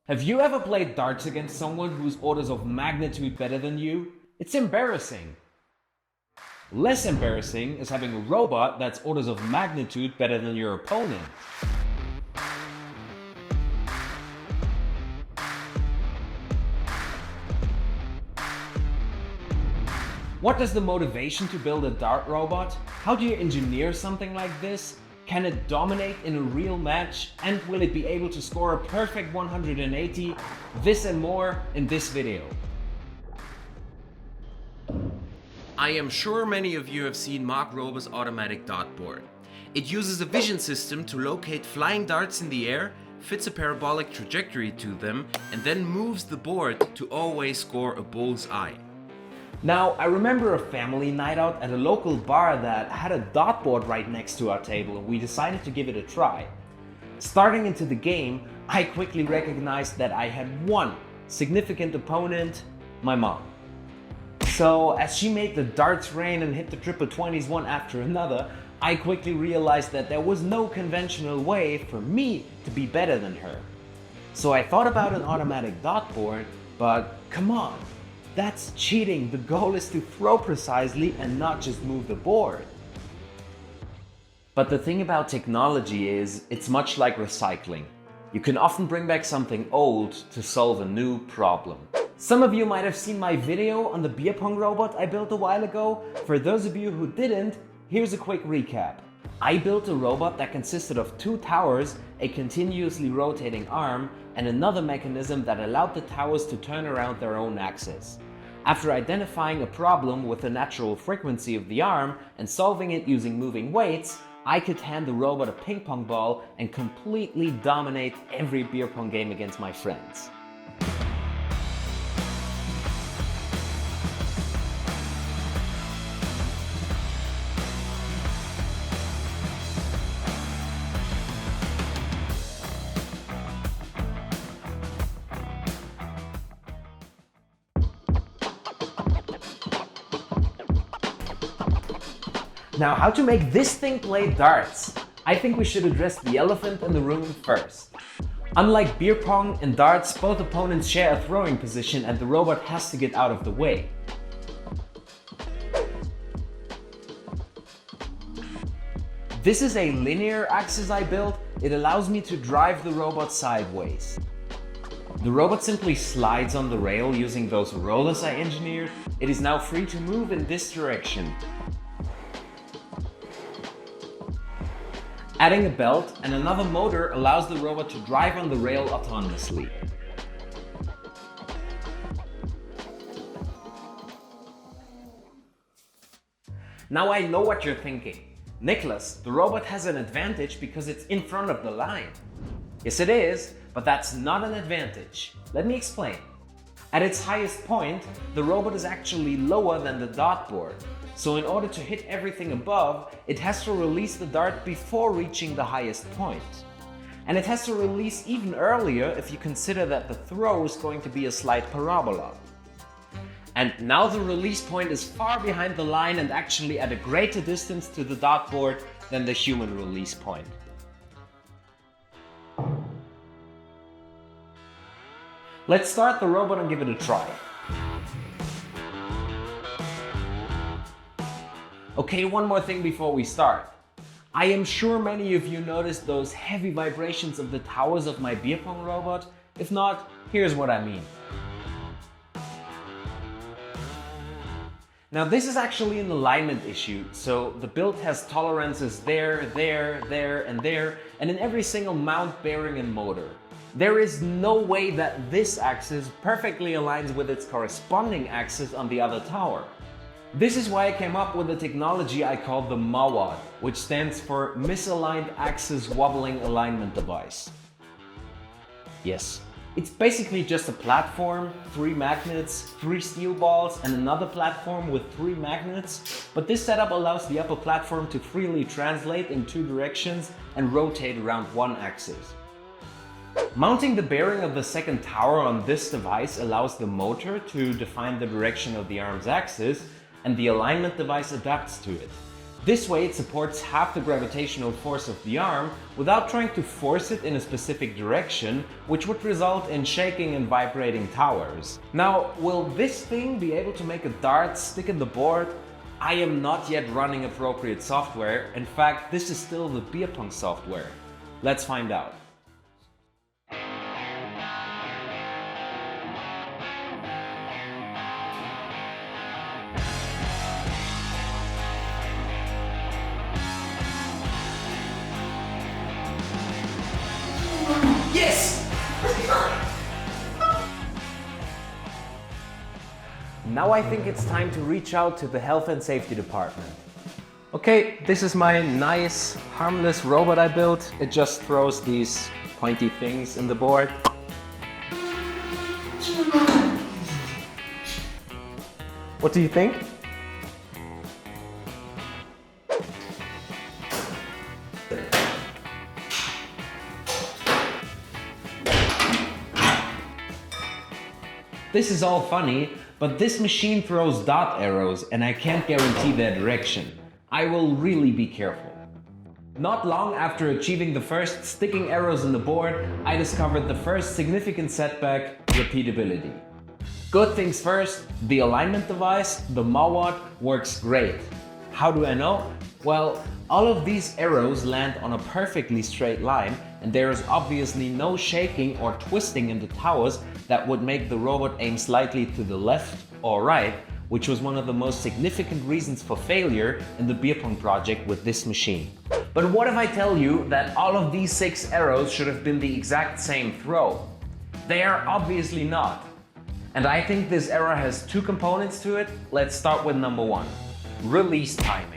Have you ever played darts against someone who's orders of magnitude better than you? It's embarrassing. Less embarrassing is having a robot that's orders of magnitude better than your opponent. What is the motivation to build a dart robot? How do you engineer something like this? Can it dominate in a real match? And will it be able to score a perfect 180? This and more in this video. I am sure many of you have seen Mark Rober's automatic dartboard. It uses a vision system to locate flying darts in the air, fits a parabolic trajectory to them, and then moves the board to always score a bull's eye. Now, I remember a family night out at a local bar that had a dartboard right next to our table, and we decided to give it a try. Starting into the game, I quickly recognized that I had one significant opponent, my mom. So as she made the darts rain and hit the triple 20s one after another, I quickly realized that there was no conventional way for me to be better than her. So I thought about an automatic dartboard, but come on. That's cheating. The goal is to throw precisely and not just move the board. But the thing about technology is, it's much like recycling. You can often bring back something old to solve a new problem. Some of you might have seen my video on the beer pong robot I built a while ago. For those of you who didn't, here's a quick recap. I built a robot that consisted of two towers, a continuously rotating arm, and another mechanism that allowed the towers to turn around their own axis. After identifying a problem with the natural frequency of the arm and solving it using moving weights, I could hand the robot a ping pong ball and completely dominate every beer pong game against my friends. Now, how to make this thing play darts? I think we should address the elephant in the room first. Unlike beer pong and darts, both opponents share a throwing position and the robot has to get out of the way. This is a linear axis I built. It allows me to drive the robot sideways. The robot simply slides on the rail using those rollers I engineered. It is now free to move in this direction. Adding a belt and another motor allows the robot to drive on the rail autonomously. Now I know what you're thinking. Nicholas, the robot has an advantage because it's in front of the line. Yes, it is, but that's not an advantage. Let me explain. At its highest point, the robot is actually lower than the dartboard. So in order to hit everything above, it has to release the dart before reaching the highest point. And it has to release even earlier if you consider that the throw is going to be a slight parabola. And now the release point is far behind the line and actually at a greater distance to the dartboard than the human release point. Let's start the robot and give it a try. Okay, one more thing before we start. I am sure many of you noticed those heavy vibrations of the towers of my beer pong robot. If not, here's what I mean. Now this is actually an alignment issue, so the build has tolerances there, and in every single mount, bearing and motor. There is no way that this axis perfectly aligns with its corresponding axis on the other tower. This is why I came up with a technology I call the MAWAD, which stands for Misaligned Axis Wobbling Alignment Device. Yes, it's basically just a platform, 3 magnets, 3 steel balls, and another platform with 3 magnets, but this setup allows the upper platform to freely translate in 2 directions and rotate around one axis. Mounting the bearing of the second tower on this device allows the motor to define the direction of the arm's axis, and the alignment device adapts to it. This way it supports half the gravitational force of the arm without trying to force it in a specific direction, which would result in shaking and vibrating towers. Now, will this thing be able to make a dart stick in the board? I am not yet running appropriate software. In fact, this is still the beer pong software. Let's find out. Yes! Now I think it's time to reach out to the health and safety department. Okay, this is my nice, harmless robot I built. It just throws these pointy things in the board. What do you think? This is all funny, but this machine throws dot arrows and I can't guarantee their direction. I will really be careful. Not long after achieving the first sticking arrows in the board, I discovered the first significant setback: repeatability. Good things first, the alignment device, the Mawad, works great. How do I know? Well, all of these arrows land on a perfectly straight line, and there is obviously no shaking or twisting in the towers that would make the robot aim slightly to the left or right, which was one of the most significant reasons for failure in the beer pong project with this machine. But what if I tell you that all of these 6 arrows should have been the exact same throw? They are obviously not. And I think this error has 2 components to it. Let's start with number 1, release timing.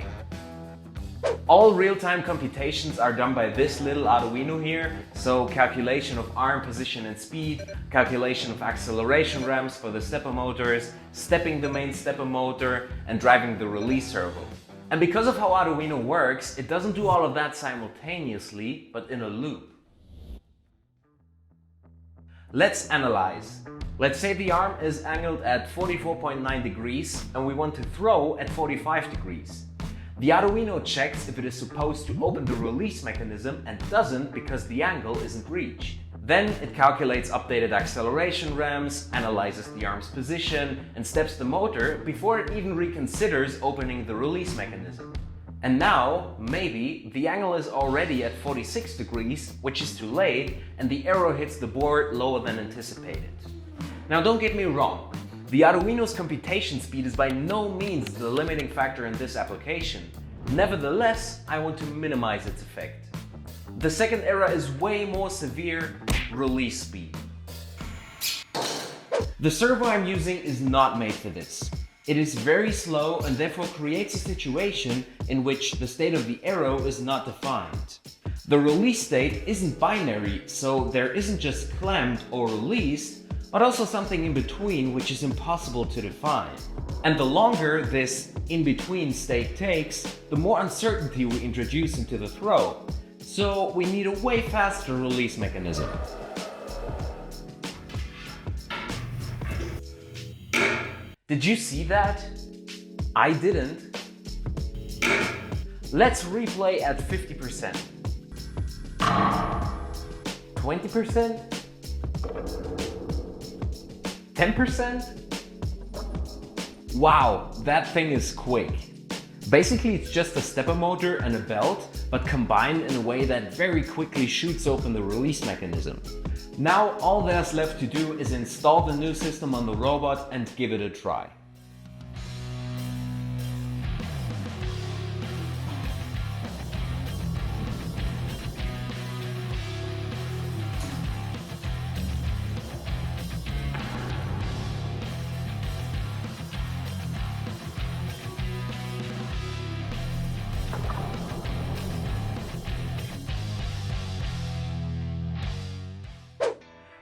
All real-time computations are done by this little Arduino here, so calculation of arm position and speed, calculation of acceleration ramps for the stepper motors, stepping the main stepper motor, and driving the release servo. And because of how Arduino works, it doesn't do all of that simultaneously, but in a loop. Let's analyze. Let's say the arm is angled at 44.9 degrees and we want to throw at 45 degrees. The Arduino checks if it is supposed to open the release mechanism and doesn't because the angle isn't reached. Then it calculates updated acceleration ramps, analyzes the arm's position, and steps the motor before it even reconsiders opening the release mechanism. And now, maybe, the angle is already at 46 degrees, which is too late, and the arrow hits the board lower than anticipated. Now don't get me wrong. The Arduino's computation speed is by no means the limiting factor in this application. Nevertheless, I want to minimize its effect. The second error is way more severe: release speed. The servo I'm using is not made for this. It is very slow and therefore creates a situation in which the state of the arrow is not defined. The release state isn't binary, so there isn't just clamped or released, but also something in between which is impossible to define. And the longer this in-between state takes, the more uncertainty we introduce into the throw. So we need a way faster release mechanism. Did you see that? I didn't. Let's replay at 50%. 20%? 10%? Wow, that thing is quick. Basically, it's just a stepper motor and a belt, but combined in a way that very quickly shoots open the release mechanism. Now all there's left to do is install the new system on the robot and give it a try.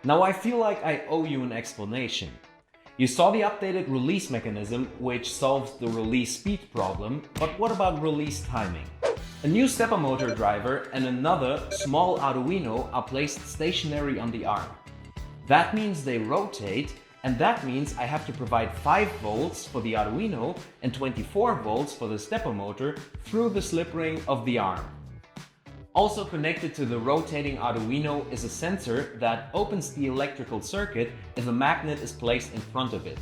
Now I feel like I owe you an explanation. You saw the updated release mechanism, which solves the release speed problem, but what about release timing? A new stepper motor driver and another small Arduino are placed stationary on the arm. That means they rotate, And that means I have to provide 5 volts for the Arduino and 24 volts for the stepper motor through the slip ring of the arm. Also connected to the rotating Arduino is a sensor that opens the electrical circuit if a magnet is placed in front of it.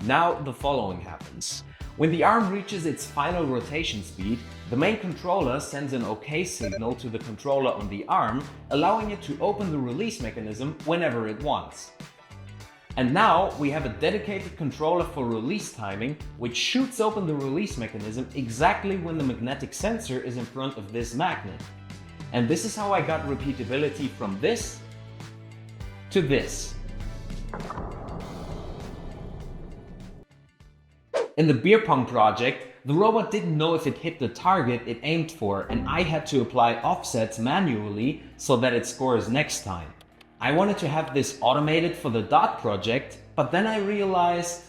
Now the following happens. When the arm reaches its final rotation speed, the main controller sends an OK signal to the controller on the arm, allowing it to open the release mechanism whenever it wants. And now we have a dedicated controller for release timing, which shoots open the release mechanism exactly when the magnetic sensor is in front of this magnet. And this is how I got repeatability from this to this. In the beer pong project, the robot didn't know if it hit the target it aimed for, and I had to apply offsets manually so that it scores next time. I wanted to have this automated for the dot project, but then I realized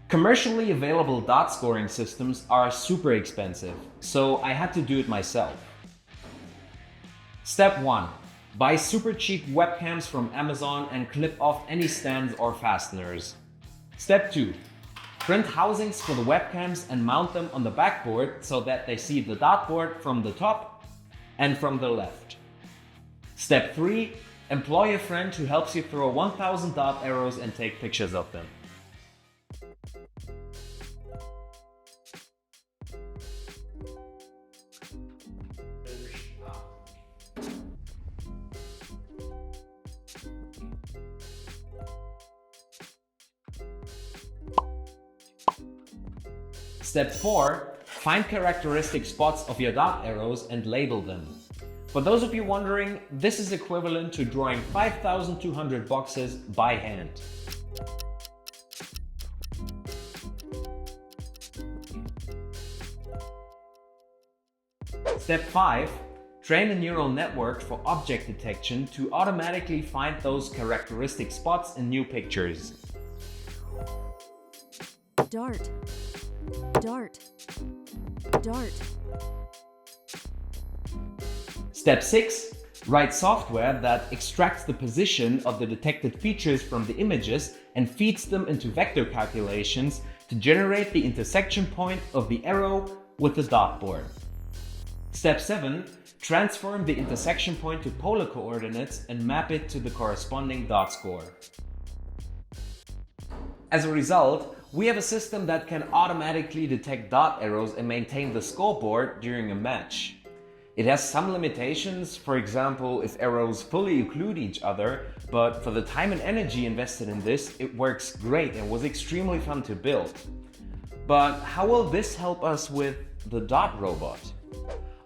commercially available dot scoring systems are super expensive, so I had to do it myself. Step 1. Buy super cheap webcams from Amazon and clip off any stands or fasteners. Step 2. Print housings for the webcams and mount them on the backboard so that they see the dot board from the top and from the left. Step 3. Employ a friend who helps you throw 1000 dot arrows and take pictures of them. Step 4. Find characteristic spots of your dot arrows and label them. For those of you wondering, this is equivalent to drawing 5,200 boxes by hand. Step 5. Train a neural network for object detection to automatically find those characteristic spots in new pictures. Dart. Dart. Dart. Step 6. Write software that extracts the position of the detected features from the images and feeds them into vector calculations to generate the intersection point of the arrow with the dot board. Step 7. Transform the intersection point to polar coordinates and map it to the corresponding dot score. As a result, we have a system that can automatically detect dot arrows and maintain the scoreboard during a match. It has some limitations, for example, if arrows fully occlude each other, but for the time and energy invested in this, it works great and was extremely fun to build. But how will this help us with the dot robot?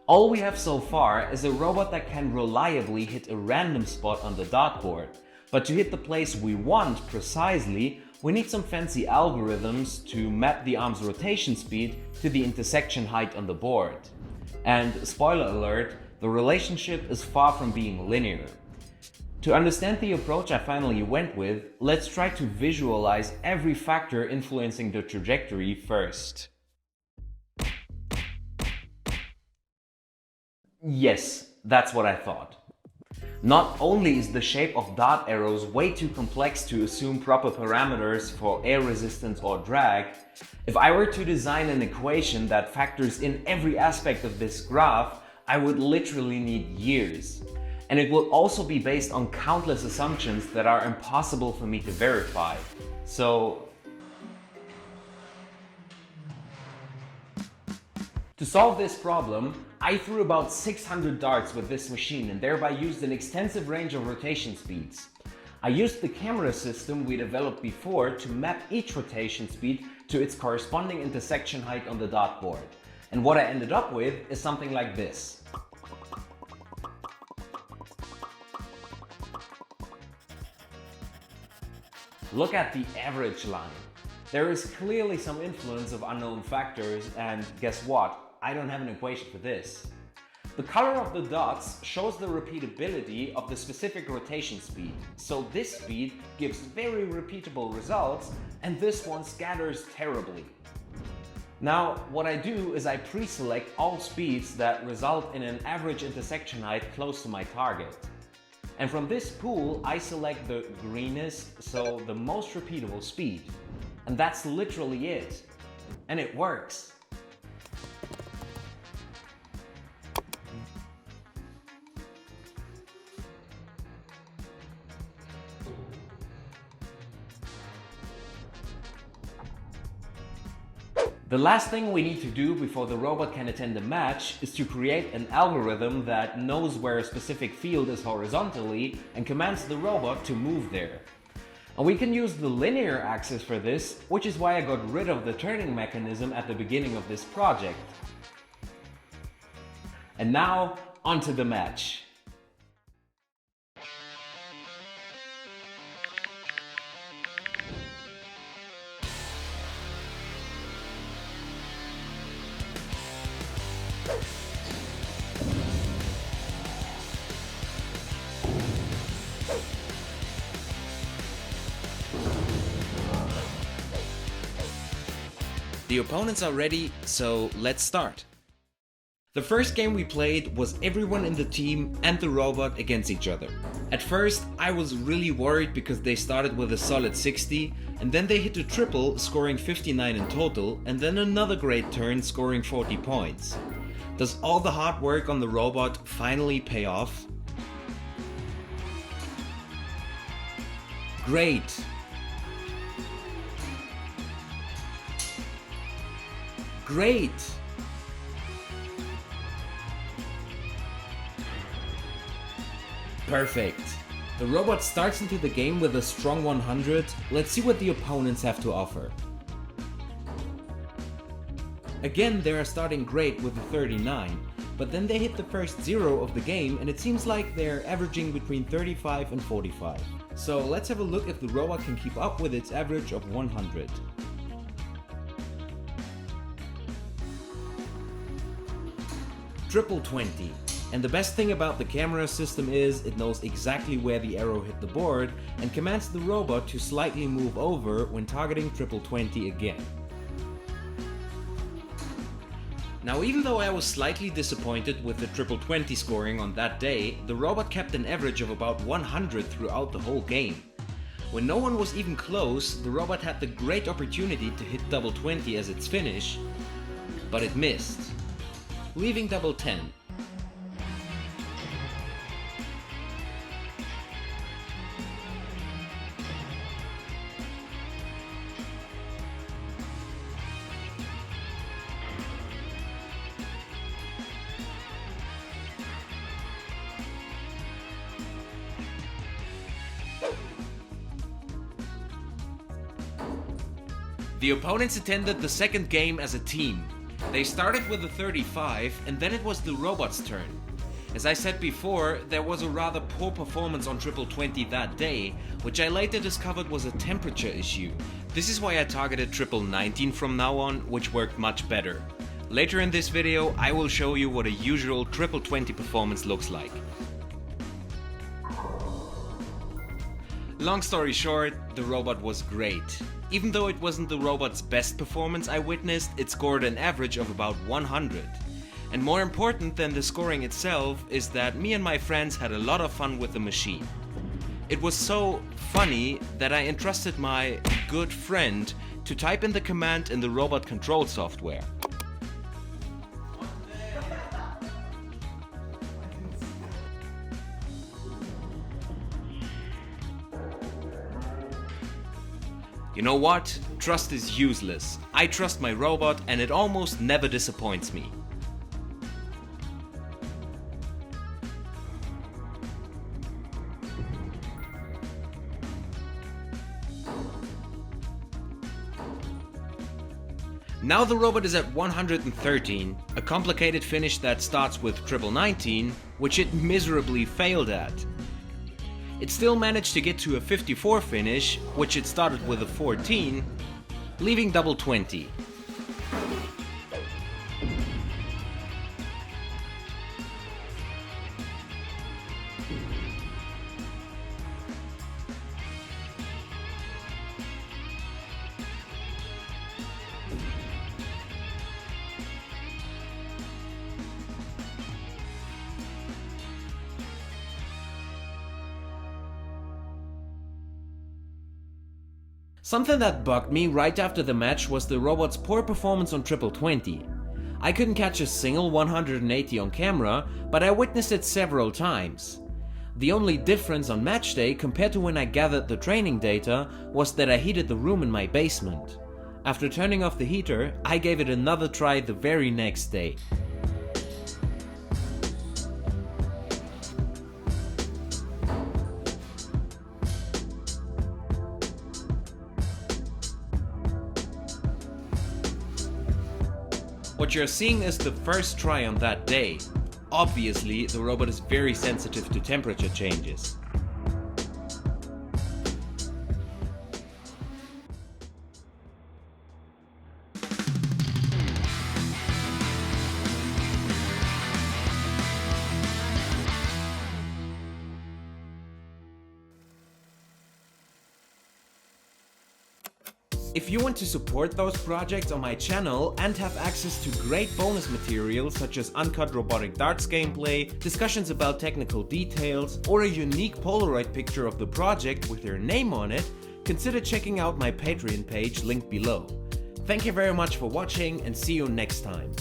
All we have so far is a robot that can reliably hit a random spot on the dot board. But to hit the place we want precisely, we need some fancy algorithms to map the arm's rotation speed to the intersection height on the board. And spoiler alert, the relationship is far from being linear. To understand the approach I finally went with, let's try to visualize every factor influencing the trajectory first. Yes, that's what I thought. Not only is the shape of dot arrows way too complex to assume proper parameters for air resistance or drag, if I were to design an equation that factors in every aspect of this graph, I would literally need years. And it will also be based on countless assumptions that are impossible for me to verify. So, to solve this problem, I threw about 600 darts with this machine and thereby used an extensive range of rotation speeds. I used the camera system we developed before to map each rotation speed to its corresponding intersection height on the dot board. And what I ended up with is something like this. Look at the average line. There is clearly some influence of unknown factors, and guess what? I don't have an equation for this. The color of the dots shows the repeatability of the specific rotation speed. So this speed gives very repeatable results, and this one scatters terribly. Now, what I do is I pre-select all speeds that result in an average intersection height close to my target. And from this pool, I select the greenest, so the most repeatable speed. And that's literally it. And it works. The last thing we need to do before the robot can attend a match is to create an algorithm that knows where a specific field is horizontally and commands the robot to move there. And we can use the linear axis for this, which is why I got rid of the turning mechanism at the beginning of this project. And now, onto the match. The opponents are ready, so let's start. The first game we played was everyone in the team and the robot against each other. At first, I was really worried because they started with a solid 60, and then they hit a triple, scoring 59 in total, and then another great turn, scoring 40 points. Does all the hard work on the robot finally pay off? Great! Great! Perfect. The robot starts into the game with a strong 100. Let's see what the opponents have to offer. Again, they are starting great with a 39, but then they hit the first 0 of the game and it seems like they're averaging between 35 and 45. So let's have a look if the robot can keep up with its average of 100. Triple 20. And the best thing about the camera system is it knows exactly where the arrow hit the board and commands the robot to slightly move over when targeting triple 20 again. Now, even though I was slightly disappointed with the triple 20 scoring on that day, the robot kept an average of about 100 throughout the whole game. When no one was even close, the robot had the great opportunity to hit double 20 as its finish, but it missed, leaving double 10. The opponents attended the second game as a team. They started with a 35 and then it was the robot's turn. As I said before, there was a rather poor performance on triple 20 that day, which I later discovered was a temperature issue. This is why I targeted triple 19 from now on, which worked much better. Later in this video, I will show you what a usual triple 20 performance looks like. Long story short, the robot was great. Even though it wasn't the robot's best performance I witnessed, it scored an average of about 100. And more important than the scoring itself is that me and my friends had a lot of fun with the machine. It was so funny that I entrusted my good friend to type in the command in the robot control software. You know what? Trust is useless. I trust my robot and it almost never disappoints me. Now the robot is at 113, a complicated finish that starts with triple 19, which it miserably failed at. It still managed to get to a 54 finish, which it started with a 14, leaving double 20. Something that bugged me right after the match was the robot's poor performance on triple 20. I couldn't catch a single 180 on camera, but I witnessed it several times. The only difference on match day compared to when I gathered the training data was that I heated the room in my basement. After turning off the heater, I gave it another try the very next day. What you're seeing is the first try on that day. Obviously, the robot is very sensitive to temperature changes. If you want to support those projects on my channel and have access to great bonus material such as uncut robotic darts gameplay, discussions about technical details, or a unique Polaroid picture of the project with your name on it, consider checking out my Patreon page linked below. Thank you very much for watching and see you next time.